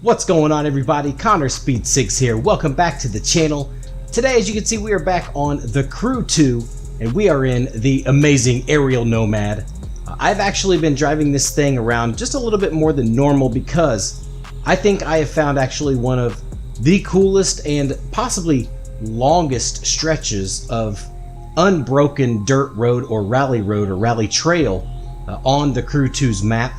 What's going on, everybody? Connor Speed 6 here. Welcome back to the channel. Today, as you can see, we are back on the Crew 2 and we are in the amazing Ariel Nomad. I've actually been driving this thing around just a little bit more than normal because I think I have found actually one of the coolest and possibly longest stretches of unbroken dirt road or rally trail on the Crew 2's map.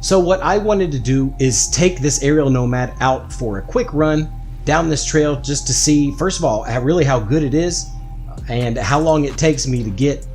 So what I wanted to do is take this Ariel Nomad out for a quick run down this trail just to see, first of all, how good it is and how long it takes me to get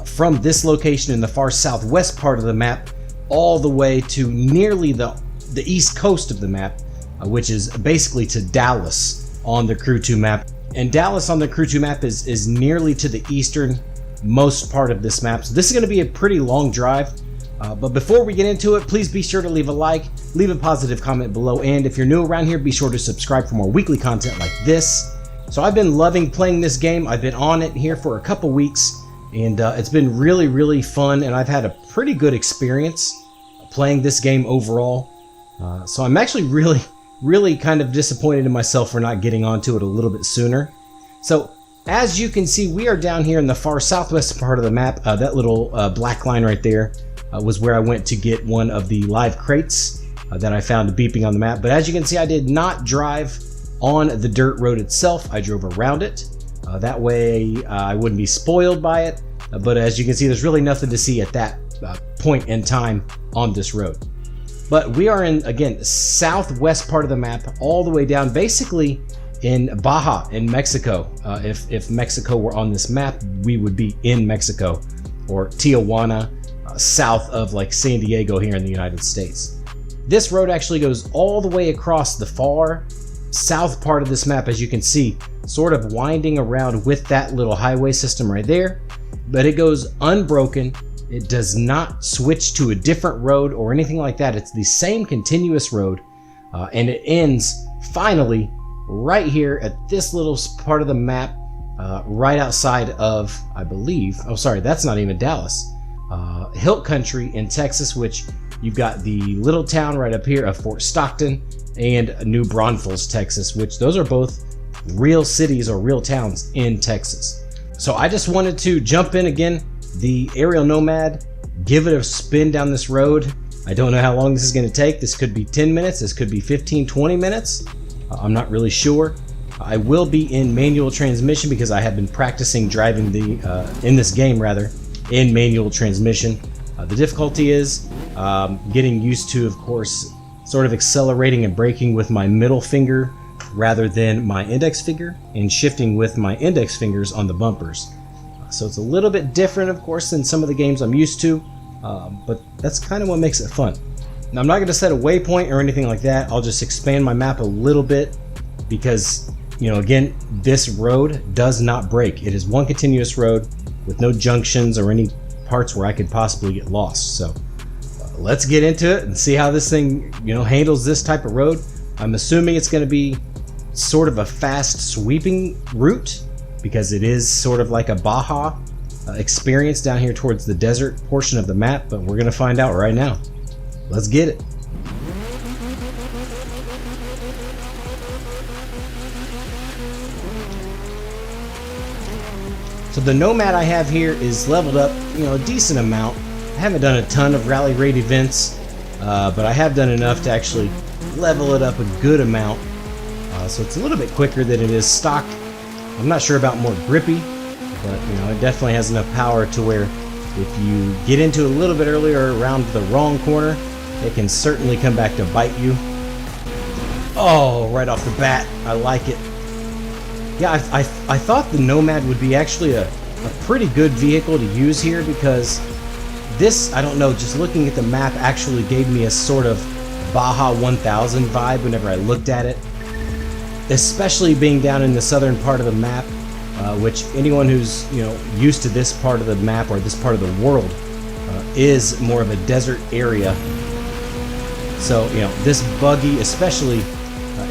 from this location in the far southwest part of the map all the way to nearly the east coast of the map, which is basically to Dallas on the Crew 2 map. And Dallas on the Crew 2 map is nearly to the easternmost part of this map. So this is going to be a pretty long drive. But before we get into it, please be sure to leave a like, leave a positive comment below, and if you're new around here, be sure to subscribe for more weekly content like this. So I've been loving playing this game. I've been on it here for a couple weeks, and it's been really fun, and I've had a pretty good experience playing this game overall. So I'm actually really kind of disappointed in myself for not getting onto it a little bit sooner. So as you can see, we are down here in the far southwest part of the map. That little black line right there was where I went to get one of the live crates that I found beeping on the map. But as you can see, I did not drive on the dirt road itself. I drove around it. That way I wouldn't be spoiled by it. But as you can see, there's really nothing to see at that point in time on this road. But we are in, again, southwest part of the map, all the way down, basically in Baja in Mexico. If Mexico were on this map, we would be in Mexico, or Tijuana, south of like San Diego here in the United States. This road actually goes all the way across the far south part of this map, as you can see, sort of winding around with that little highway system right there, but it goes unbroken. It does not switch to a different road or anything like that. It's the same continuous road, and it ends finally right here at this little part of the map, right outside of, I believe, oh sorry, that's not even Dallas, Hill Country in Texas, which you've got the little town right up here of Fort Stockton and New Braunfels, Texas, which those are both real cities or real towns in Texas. So I just wanted to jump in again, the Ariel Nomad, give it a spin down this road. I don't know how long this is going to take. This could be 10 minutes, this could be 15-20 minutes. I'm not really sure. I will be in manual transmission because I have been practicing driving in this game rather, in manual transmission. The difficulty is getting used to, of course, sort of accelerating and braking with my middle finger rather than my index finger, and shifting with my index fingers on the bumpers. So it's a little bit different, of course, than some of the games I'm used to, but that's kind of what makes it fun. Now, I'm not going to set a waypoint or anything like that. I'll just expand my map a little bit because, you know, again, this road does not break. It is one continuous road with no junctions or any parts where I could possibly get lost. So let's get into it and see how this thing, you know, handles this type of road. I'm assuming it's going to be sort of a fast sweeping route because it is sort of like a Baja experience down here towards the desert portion of the map, but we're going to find out right now. Let's get it. So the Nomad I have here is leveled up, you know, a decent amount. I haven't done a ton of rally raid events, but I have done enough to actually level it up a good amount. So it's a little bit quicker than it is stock. I'm not sure about more grippy, but you know, it definitely has enough power to where if you get into it a little bit earlier around the wrong corner, it can certainly come back to bite you. Oh, right off the bat, I like it. Yeah, I thought the Nomad would be actually a pretty good vehicle to use here because this, I don't know, just looking at the map actually gave me a sort of Baja 1000 vibe whenever I looked at it. Especially being down in the southern part of the map, which anyone who's, you know, used to this part of the map or this part of the world is more of a desert area. So, you know, this buggy, especially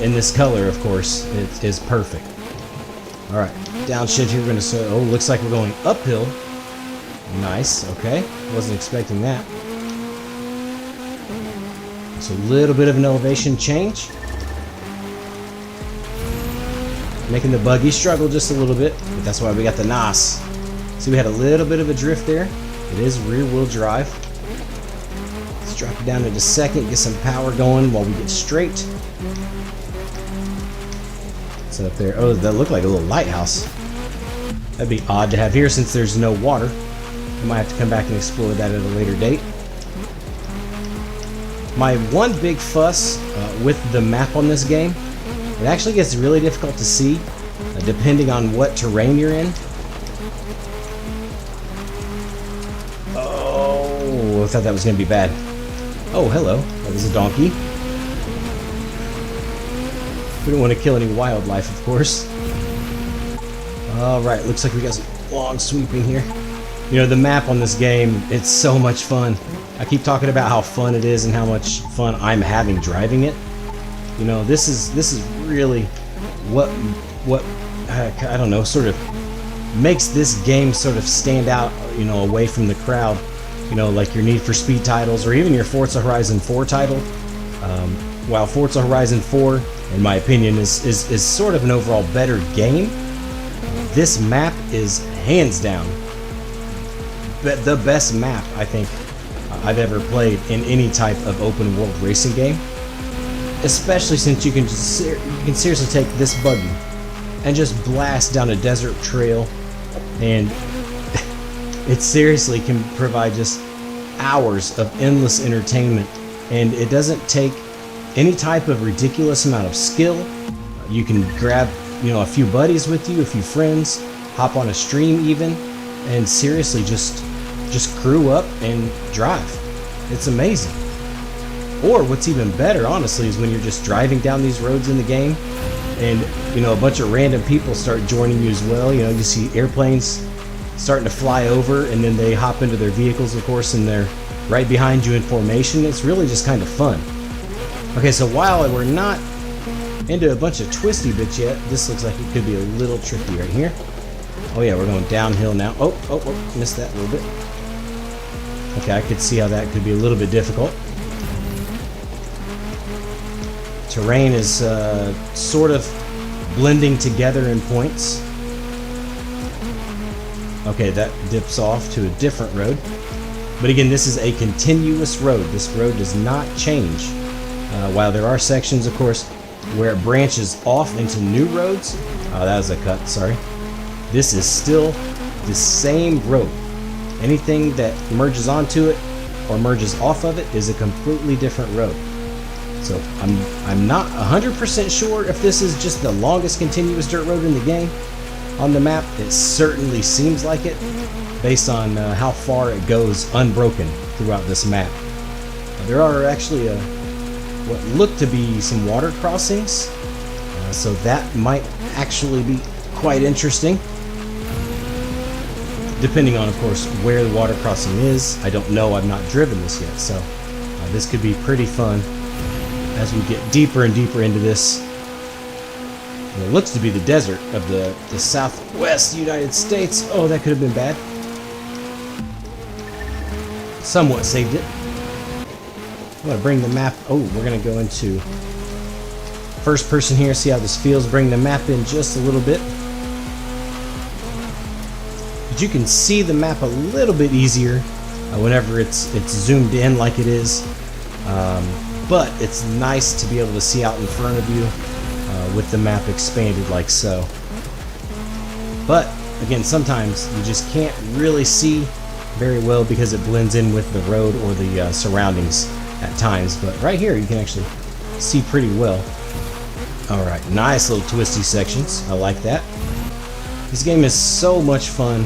in this color, of course, it is perfect. All right, downshift here, we're gonna say, oh, looks like we're going uphill. Nice, okay, wasn't expecting that. So a little bit of an elevation change. Making the buggy struggle just a little bit, but that's why we got the NOS. See, we had a little bit of a drift there. It is rear wheel drive. Let's drop it down into second, get some power going while we get straight. What's up there? Oh, that looked like a little lighthouse. That'd be odd to have here since there's no water. I might have to come back and explore that at a later date. My one big fuss with the map on this game, it actually gets really difficult to see depending on what terrain you're in. Oh, I thought that was going to be bad. Oh, hello. That was a donkey. We don't want to kill any wildlife, of course. Alright, looks like we got some long sweeping here. You know, the map on this game, it's so much fun. I keep talking about how fun it is and how much fun I'm having driving it. You know, this is really what I don't know, sort of makes this game sort of stand out, you know, away from the crowd. You know, like your Need for Speed titles or even your Forza Horizon 4 title. While Forza Horizon 4, in my opinion, is sort of an overall better game, this map is hands down the best map I think I've ever played in any type of open world racing game. Especially since you can seriously take this buggy and just blast down a desert trail, and it seriously can provide just hours of endless entertainment, and it doesn't take any type of ridiculous amount of skill. You can grab, you know, a few buddies with you, a few friends, hop on a stream even, and seriously just crew up and drive. It's amazing. Or what's even better, honestly, is when you're just driving down these roads in the game and, you know, a bunch of random people start joining you as well. You know, you see airplanes starting to fly over, and then they hop into their vehicles, of course, and they're right behind you in formation. It's really just kind of fun. Okay, so while we're not into a bunch of twisty bits yet, this looks like it could be a little tricky right here. Oh yeah, we're going downhill now. Oh, missed that a little bit. Okay, I could see how that could be a little bit difficult. Terrain is sort of blending together in points. Okay, that dips off to a different road. But again, this is a continuous road. This road does not change. While there are sections, of course, where it branches off into new roads. Oh, that was a cut, sorry. This is still the same road. Anything that merges onto it or merges off of it is a completely different road. So I'm not 100% sure if this is just the longest continuous dirt road in the game. On the map, it certainly seems like it, based on how far it goes unbroken throughout this map. There are actually what look to be some water crossings, so that might actually be quite interesting. Depending on, of course, where the water crossing is. I don't know, I've not driven this yet, so this could be pretty fun as we get deeper and deeper into this. And it looks to be the desert of the southwest United States. Oh, that could have been bad. Somewhat saved it. I'm going to bring the map. Oh, we're going to go into first person here, see how this feels. Bring the map in just a little bit. But you can see the map a little bit easier whenever it's zoomed in like it is. But it's nice to be able to see out in front of you with the map expanded like so. But again, sometimes you just can't really see very well because it blends in with the road or the surroundings at times. But right here you can actually see pretty well. Alright, nice little twisty sections. I like that. This game is so much fun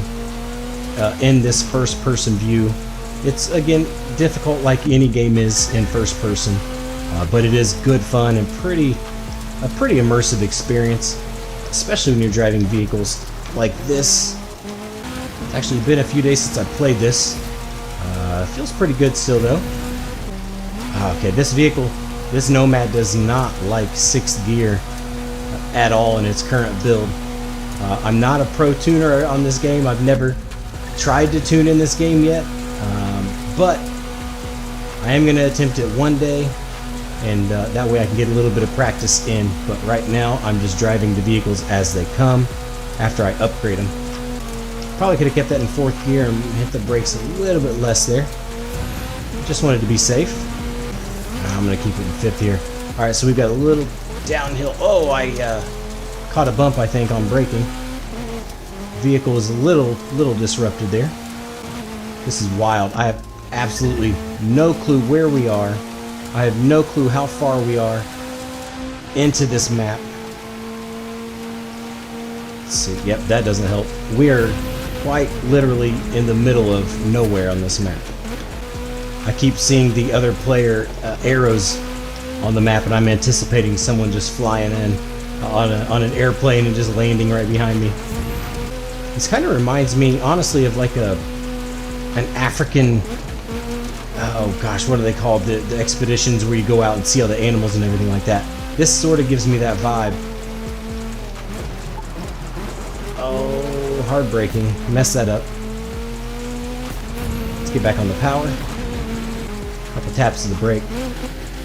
in this first person view. It's, again, difficult like any game is in first person, but it is good fun and a pretty immersive experience, especially when you're driving vehicles like this. It's actually been a few days since I played this. Feels pretty good still though. Okay, this vehicle, this Nomad does not like 6th gear at all in its current build. I'm not a pro tuner on this game. I've never tried to tune in this game yet, but I am going to attempt it one day. and that way I can get a little bit of practice in. But right now I'm just driving the vehicles as they come after I upgrade them. Probably could have kept that in 4th gear and hit the brakes a little bit less there. Just wanted to be safe. I'm going to keep it in 5th here. Alright, so we've got a little downhill. Oh, I caught a bump, I think, on braking. Vehicle is a little disrupted there. This is wild. I have absolutely no clue where we are. I have no clue how far we are into this map. Let's see. Yep, that doesn't help. We are quite literally in the middle of nowhere on this map. I keep seeing the other player arrows on the map, and I'm anticipating someone just flying in on an airplane and just landing right behind me. This kind of reminds me, honestly, of like an African, oh gosh, what are they called? The expeditions where you go out and see all the animals and everything like that. This sort of gives me that vibe. Oh, hard braking. Messed that up. Let's get back on the power. Couple taps of the brake.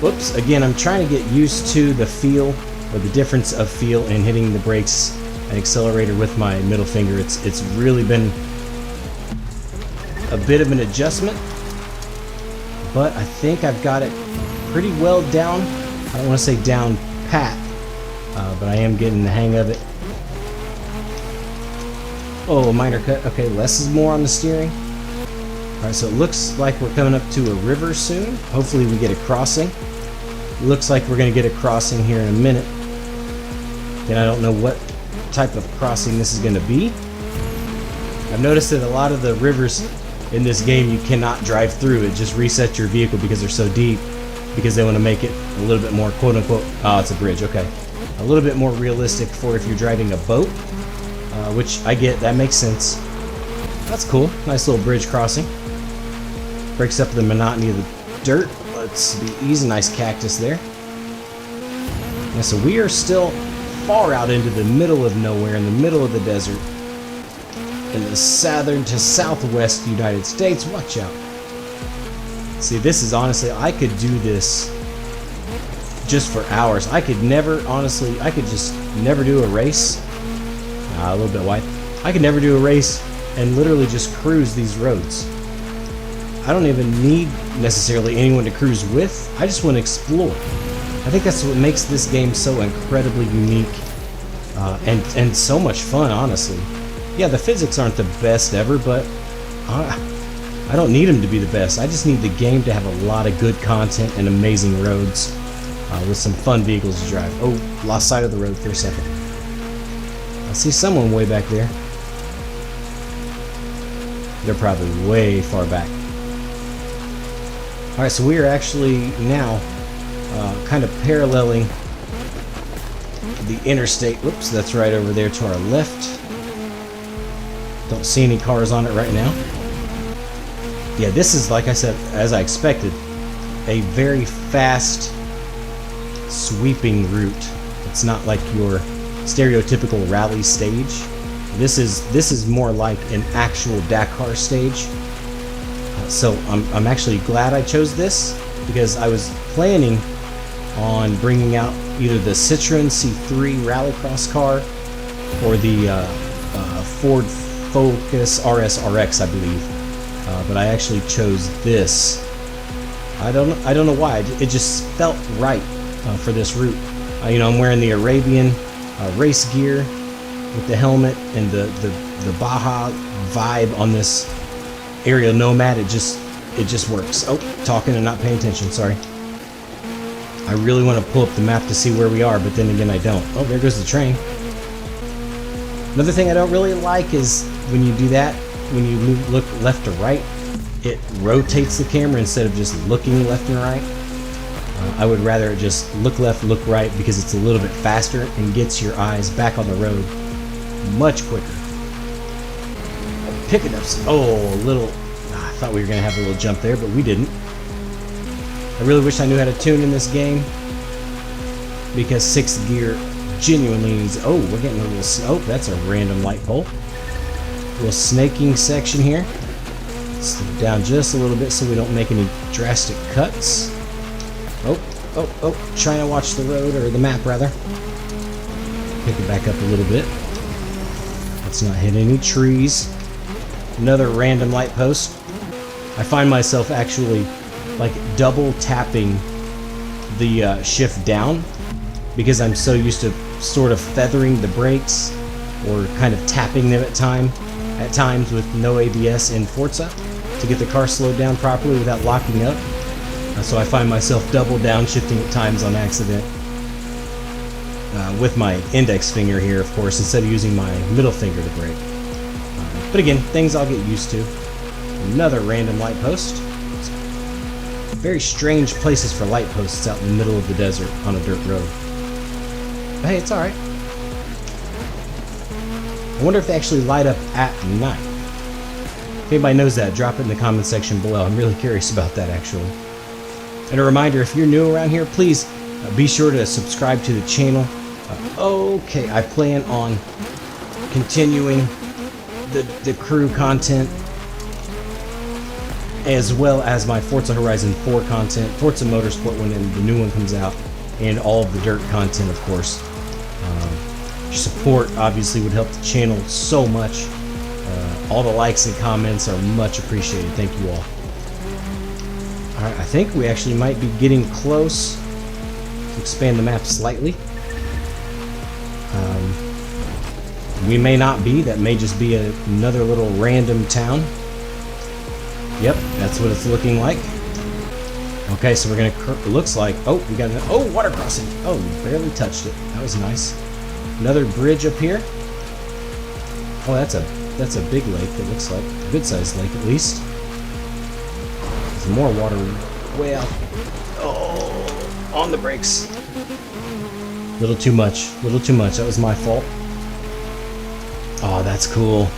Whoops, again, I'm trying to get used to the feel, or the difference of feel in hitting the brakes and accelerator with my middle finger. It's really been a bit of an adjustment, but I think I've got it pretty well down. I don't want to say down pat, but I am getting the hang of it. Oh, a minor cut. Okay, less is more on the steering. Alright, so it looks like we're coming up to a river soon. Hopefully we get a crossing. Looks like we're going to get a crossing here in a minute. And I don't know what type of crossing this is going to be. I've noticed that a lot of the rivers in this game you cannot drive through. It just resets your vehicle because they're so deep, because they want to make it a little bit more quote-unquote, oh, it's a bridge, okay, a little bit more realistic for if you're driving a boat, which I get, that makes sense. That's cool. Nice little bridge crossing. Breaks up the monotony of the dirt. Let's be easy. Nice cactus there. And so we are still far out into the middle of nowhere, in the middle of the desert, in the southern to southwest United States. Watch out. See, this is honestly, I could do this just for hours. I could never, honestly, I could just never do a race. A little bit wide. I could never do a race and literally just cruise these roads. I don't even need necessarily anyone to cruise with. I just want to explore. I think that's what makes this game so incredibly unique and so much fun, honestly. Yeah, the physics aren't the best ever, but I don't need them to be the best. I just need the game to have a lot of good content and amazing roads with some fun vehicles to drive. Oh, lost sight of the road for a second. I see someone way back there. They're probably way far back. Alright, so we are actually now kind of paralleling the interstate. Whoops, that's right over there to our left. Don't see any cars on it right now. Yeah, this is, like I said, as I expected, a very fast, sweeping route. It's not like your stereotypical rally stage. This is more like an actual Dakar stage. So I'm actually glad I chose this, because I was planning on bringing out either the Citroen C3 Rallycross car or the Ford Focus RS RX, I believe. But I actually chose this. I don't know why. It just felt right for this route. You know, I'm wearing the Arabian race gear with the helmet and the Baja vibe on this Ariel Nomad. It just works. Oh, talking and not paying attention. Sorry. I really want to pull up the map to see where we are, but then again I don't. Oh, there goes the train. Another thing I don't really like is when you do that, when you look left to right, it rotates the camera instead of just looking left and right. I would rather just look left, look right, because it's a little bit faster and gets your eyes back on the road much quicker. Picking up some, I thought we were going to have a little jump there, but we didn't. I really wish I knew how to tune in this game, because 6th gear genuinely needs, oh, we're getting a little, oh, that's a random light pole. A little snaking section here. Slow down just a little bit so we don't make any drastic cuts. Oh, Trying to watch the road, or the map rather. Pick it back up a little bit. Let's not hit any trees. Another random light post. I find myself actually like double tapping the shift down because I'm so used to sort of feathering the brakes or kind of tapping them at times with no ABS in Forza to get the car slowed down properly without locking up. So I find myself double downshifting at times on accident with my index finger here, of course, instead of using my middle finger to brake. But again, things I'll get used to. Another random light post. Very strange places for light posts out in the middle of the desert on a dirt road. But hey, it's alright. I wonder if they actually light up at night. If anybody knows that, drop it in the comment section below. I'm really curious about that, actually. And a reminder, if you're new around here, please be sure to subscribe to the channel. Okay, I plan on continuing the crew content as well as my Forza Horizon 4 content, Forza Motorsport when the new one comes out, and all of the dirt content, of course. Your support obviously would help the channel so much. All the likes and comments are much appreciated. Thank you all. Alright, I think we actually might be getting close to expand the map slightly. We may not be. That may just be another little random town. Yep, that's what it's looking like. Okay, so we're gonna. It looks like. Oh, we got an. Water crossing. Oh, we barely touched it. That was nice. Another bridge up here. Oh, that's a big lake. It looks like a good-sized lake at least. There's more water way out. Oh, on the brakes. Little too much. Little too much. That was my fault. Oh, that's cool.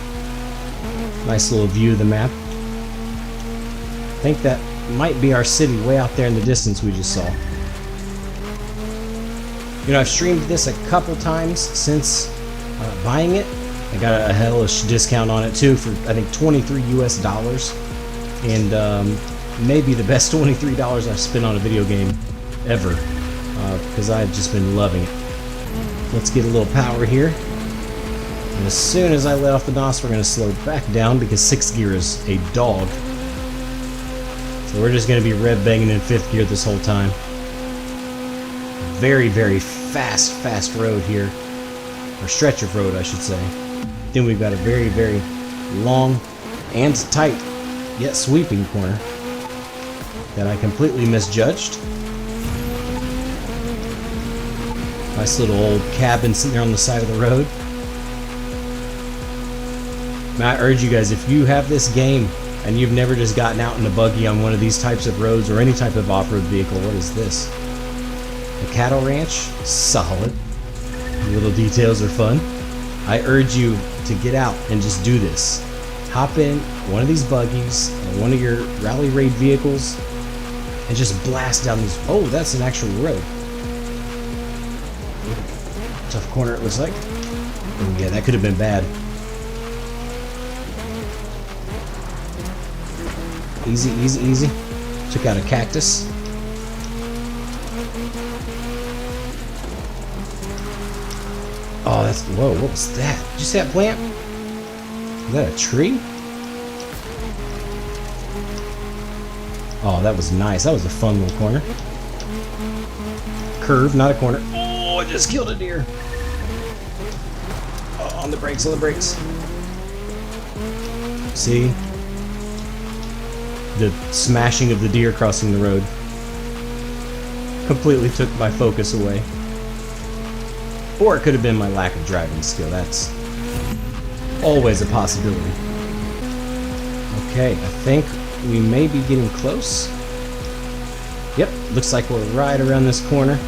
Nice little view of the map. I think that might be our city way out there in the distance we just saw. You know, I've streamed this a couple times since buying it. I got a hellish discount on it too for I think $23 US, and maybe the best $23 I've spent on a video game ever, because I've just been loving it. Let's get a little power here. And as soon as I let off the NOS, we're going to slow back down because 6th gear is a dog. So we're just going to be red banging in 5th gear this whole time. Very, very fast road here. Or stretch of road, I should say. Then we've got a very, very long and tight, yet sweeping corner that I completely misjudged. Nice little old cabin sitting there on the side of the road. And I urge you guys, if you have this game and you've never just gotten out in a buggy on one of these types of roads or any type of off-road vehicle, what is this? A cattle ranch? Solid. The little details are fun. I urge you to get out and just do this. Hop in one of these buggies or one of your rally raid vehicles and just blast down these. Oh, that's an actual road. Tough corner it looks like. Oh yeah, that could have been bad. Easy, easy, easy. Took out a cactus. Oh, that's... Whoa, what was that? Did you see that plant? Is that a tree? Oh, that was nice. That was a fun little corner. Curve, not a corner. Oh, I just killed a deer. Oh, on the brakes, on the brakes. See? The smashing of the deer crossing the road completely took my focus away. Or it could have been my lack of driving skill. That's always a possibility. Okay, I think we may be getting close. Yep, looks like we're right around this corner.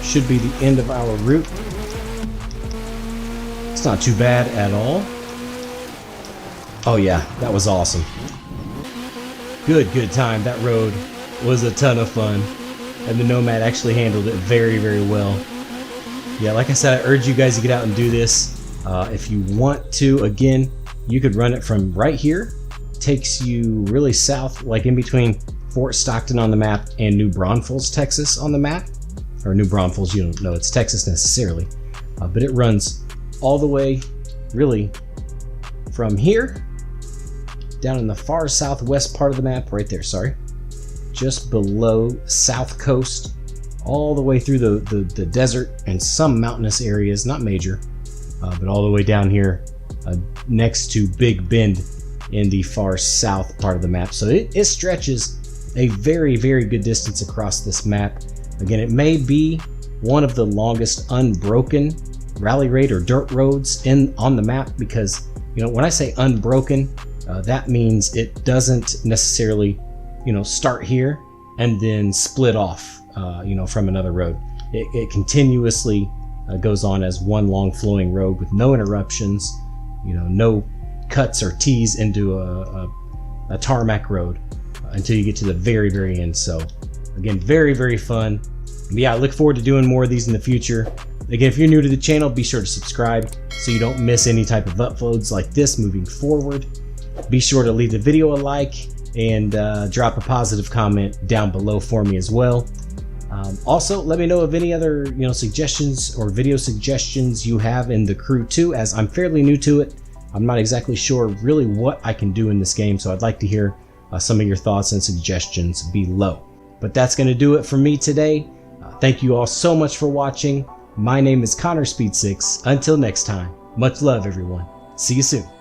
Should be the end of our route. It's not too bad at all. Oh yeah, that was awesome. Good time. That road was a ton of fun. And the Nomad actually handled it very, very well. Yeah, like I said, I urge you guys to get out and do this. If you want to, again, you could run it from right here. Takes you really south, like in between Fort Stockton on the map and New Braunfels, Texas on the map. Or New Braunfels, you don't know it's Texas necessarily. But it runs all the way, really, from here down in the far southwest part of the map, right there, sorry. Just below South Coast, all the way through the desert and some mountainous areas, not major, but all the way down here next to Big Bend in the far south part of the map. So it stretches a very, very good distance across this map. Again, it may be one of the longest unbroken rally raid or dirt roads on the map, because, you know, when I say unbroken, that means it doesn't necessarily, you know, start here and then split off, you know, from another road. It continuously goes on as one long flowing road with no interruptions, you know, no cuts or tees into a tarmac road until you get to the very, very end. So again, very, very fun. But yeah, I look forward to doing more of these in the future. Again, if you're new to the channel, be sure to subscribe so you don't miss any type of uploads like this moving forward. Be sure to leave the video a like and drop a positive comment down below for me as well. Also, let me know of any other, you know, suggestions or video suggestions you have in the Crew 2, as I'm fairly new to it. I'm not exactly sure really what I can do in this game, so I'd like to hear some of your thoughts and suggestions below. But that's going to do it for me today. Thank you all so much for watching. My name is Connor Speed 6. Until next time, much love everyone. See you soon.